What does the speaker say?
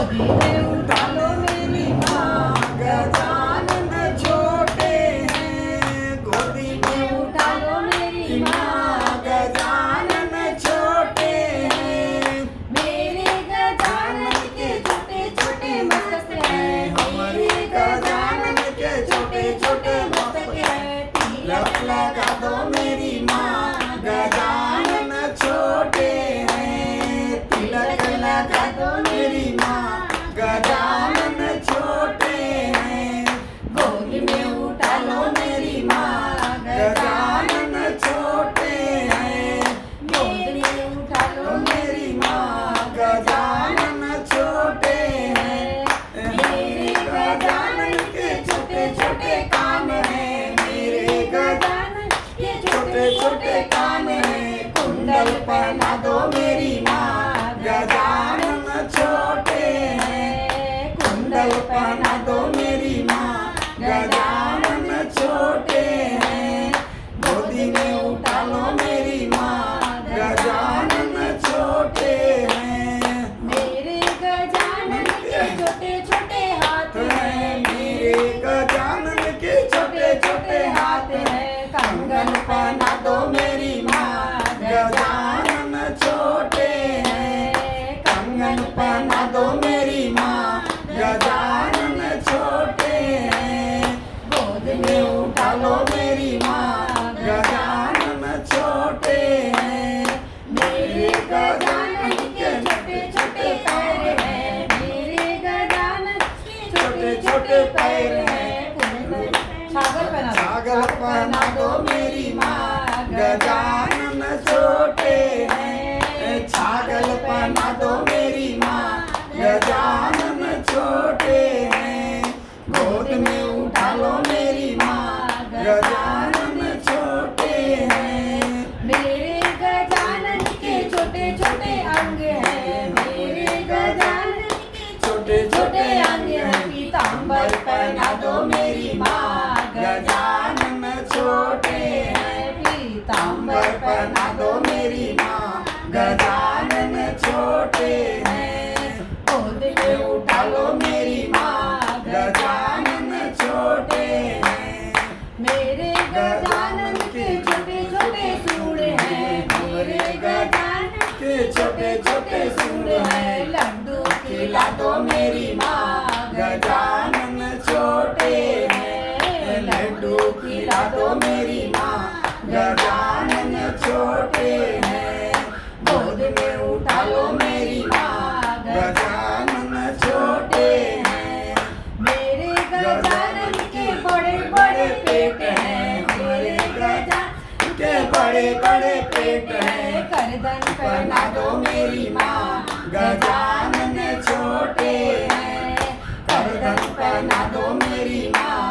गोदी में उठा लो मेरी माँ, गजानन छोटे हैं, गोदी में उठा लो मेरी माँ, गजानन छोटे हैं। मेरे गजानन के छोटे छोटे मस्तक हैं, हमारे गजानन के छोटे छोटे मस्तक हैं। तिलक लगा दो मेरी माँ, गजानन छोटे हैं। तिलक लगा दो मेरी माँ, गजानन छोटे हैं। गोदी में उठा लो मेरी माँ, गजानन छोटे हैं। गोदी में उठा लो मेरी माँ, गजानन छोटे हैं। मेरे गजानन के छोटे छोटे कान हैं, मेरे गजानन के छोटे छोटे कान हैं। कुंडल पहना दो मेरी माँ, गजानन छोटे हैं। कुंडल पहना दो मेरी माँ, गजानन छोटे हैं। गोदी में उठा लो मेरी माँ, गजानन छोटे हैं। मेरे गजानन के छोटे छोटे हाथ हैं, मेरे गजानन के छोटे छोटे हाथ हैं। कंगन पहना दो मेरी माँ, गजानन छोटे हैं। कंगन पहना दो मेरी माँ, गजानन छोटे हैं। गोद में उठा लो मेरी माँ, गजानन छोटे हैं। मेरे गजानन के छोटे छोटे पैर हैं, मेरे गजानन के छोटे छोटे पैर हैं। छागल पहना दो छागल पहना दो मेरी माँ, गजानन छोटे हैं। छागल पहना दो मेरी माँ, गजानन छोटे हैं। गोद में उठा लो मेरी माँ, गजानन छोटे हैं। मेरे गजानन के छोटे छोटे अंग हैं, मेरे गजानन के छोटे छोटे अंग हैं। पीताम्बर पहना दो मेरी माँ, गजानन छोटे हैं। पीताम्बर अंबर पहना दो मेरी माँ, गजानन छोटे हैं। गोद में उठा लो मेरी माँ, गजानन छोटे हैं। मेरे गजानन के छोटे छोटे सूंड हैं, मेरे गजानन के छोटे छोटे सूंड हैं। लड्डू खिला दो मेरी माँ, गजानन छोटे हैं। लड्डू खिला दो मेरी माँ, गजानन छोटे हैं। गोद में उठा लो मेरी माँ, गजानन छोटे हैं। मेरे गजानन के बड़े बड़े पेट हैं, मेरे गजानन के बड़े बड़े पेट हैं। करदन पहना दो मेरी माँ, गजानन छोटे हैं। करदन पहना दो मेरी माँ,